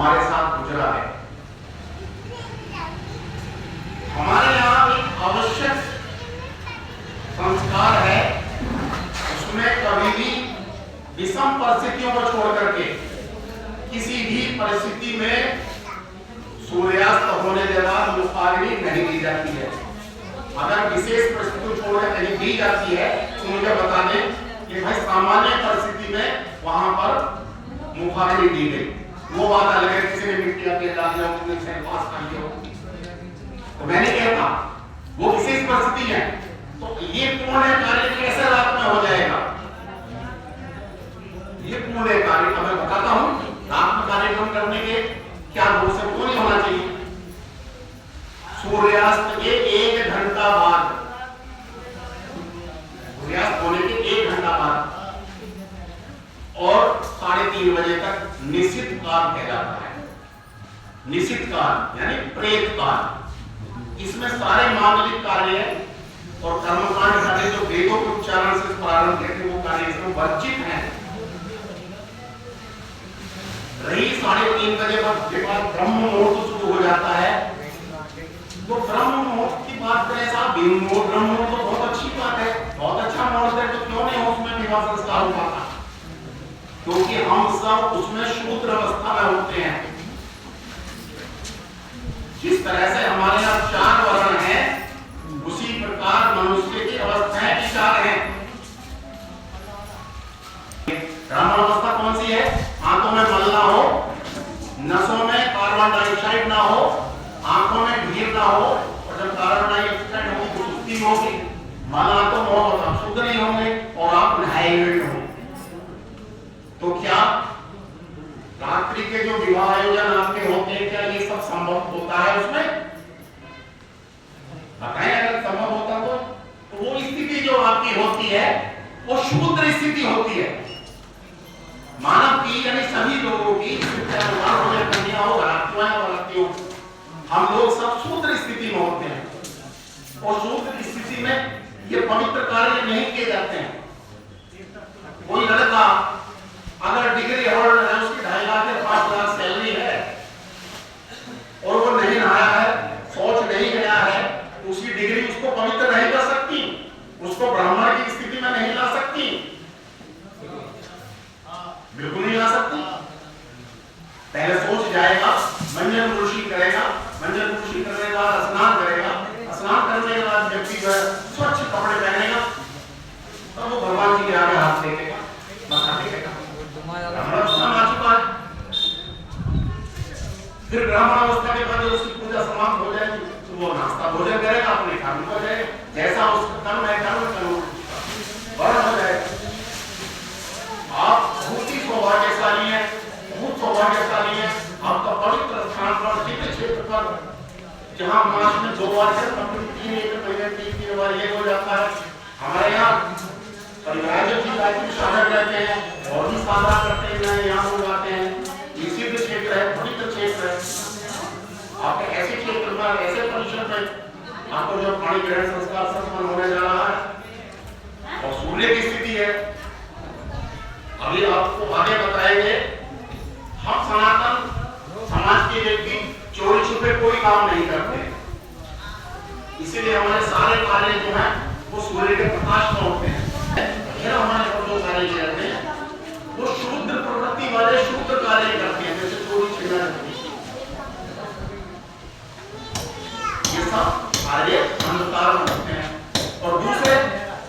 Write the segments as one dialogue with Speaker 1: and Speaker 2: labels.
Speaker 1: हमारे साथ गुजरा है। हमारे यहाँ एक आवश्यक संस्कार है, उसमें कभी भी विषम परिस्थितियों को छोड़ करके किसी भी परिस्थिति में सूर्यास्त होने के बाद मुखाग्नि नहीं दी जाती है। अगर विशेष परिस्थिति छोड़कर कहीं दी जाती है तो मुझे बता दें कि भाई सामान्य परिस्थिति में वहां पर मुखाग्नि दी गई, वो बात अलग है। किसी ने मिट्टी के डाल दिया, किसी ने पास कर दिया, तो मैंने कहता वो विशेष परिस्थिति है। तो ये पूर्ण कार्य कैसे रात में हो जाएगा? ये पूर्ण कार्य मैं बताता हूं। रात में कार्यक्रम करने के क्या दोष है, वो नहीं होना चाहिए। सूर्यास्त के 1 घंटा बाद, सूर्यास्त होने के 1 घंटा बाद और 3:30 बजे तक निश्चित काल कहलाता है। निश्चित काल यानी प्रेत काल। इसमें सारे मांगलिक कार्य और कर्मकांड कार्य जो वेदों के उच्चारण से प्रारंभ करके वो कार्य इसमें वर्जित है। रही 3:30 बजे के बाद ब्रह्म मुहूर्त शुरू हो जाता है। तो ब्रह्म मुहूर्त की बात करें साहब, ब्रह्म मुहूर्त तो बहुत अच्छी बात है, बहुत अच्छा मुहूर्त है, तो क्यों नहीं उसमें विवाह संस्कार हो पाता? क्योंकि हम सब उसमें शूद्र अवस्था में होते हैं। जिस तरह से हमारे यहाँ 4 वर्ण हैं, उसी प्रकार मनुष्य की अवस्थाएं भी 4 हैं। ब्राह्मण अवस्था कौन सी है? आंखों में मल ना हो, नसों में कार्बन डाइऑक्साइड ना हो, आंखों में ढीर ना हो, और जब कार्बन डाइऑक्साइड होगी तो सुस्ती होगी, माना तो मौत होगा, शुद्ध नहीं होंगे और आप नहाए हो। तो क्या रात्रि के जो विवाह आयोजन आपके होते हैं, क्या ये सब संभव होता है उसमें? बताएं अगर संभव होता तो वो स्थिति जो आपकी होती है वो शूद्र स्थिति होती है। मानव की यानी सभी लोगों की, कन्या हो, घराती हो, हम लोग सब शूद्र स्थिति में होते हैं। और शूद्र स्थिति में ये पवित्र कार्य नहीं किए जाते हैं। कोई लड़का अगर डिग्री होल्डर है, उसकी 2.5 लाख या 5 लाख सैलरी है और वो नहीं नहाया है, शौच नहीं गया है, तो उसकी डिग्री उसको पवित्र नहीं कर सकती, उसको ब्राह्मण की स्थिति में नहीं ला सकती, बिल्कुल नहीं ला सकती। पहले सोच जाएगा, मंजन पुरुषी करेगा, मंजन पुरुषी करने के बाद स्नान करेगा, स्नान करने के बाद व्यक्ति जो है स्वच्छ कपड़े पहनेगा, तब वो भगवान जी के आगे हाथ टेकेगा, माथा टेकेगा। फिर ब्राह्मण अवस्था के बाद उसकी पूजा समाप्त हो जाएगी तो वो नाश्ता भोजन करेगा, अपने काम को जाएगा, जैसा उसका कर्म है कर्म वर्ण हो जाएगा। आप बहुत ही सौभाग्यशाली हैं, बहुत सौभाग्यशाली हैं। आपका पवित्र स्थान पर, दिव्य क्षेत्र पर, जहाँ मास में 2 बार से 3 बार ये हो जाता है। हमारे यहाँ परिवार जो जी गायत्री साधक रहते हैं और भी साधना करते हैं, यहाँ लोग आते हैं। ये सिद्ध क्षेत्र है, पवित्र क्षेत्र है। आपके ऐसे क्षेत्र में, ऐसे परिसर में आपको जो पानी ग्रहण संस्कार संपन्न होने जा रहा है और सूर्य की स्थिति है, अभी आपको आगे बताएंगे। हम सनातन समाज के व्यक्ति चोरी छुपे कोई काम नहीं करते, इसीलिए हमारे सारे कार्य जो है वो सूर्य के प्रकाश में होते हैं। हमारे जो कार्य करते हैं वो शुद्ध प्रवृत्ति वाले शुद्ध कार्य करते हैं, जैसे चोरी छिना ये सब कार्य अंधकार में होते हैं। और दूसरे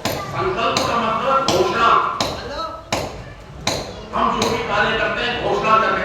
Speaker 1: संकल्प का मतलब घोषणा, हम जो भी कार्य करते हैं घोषणा करके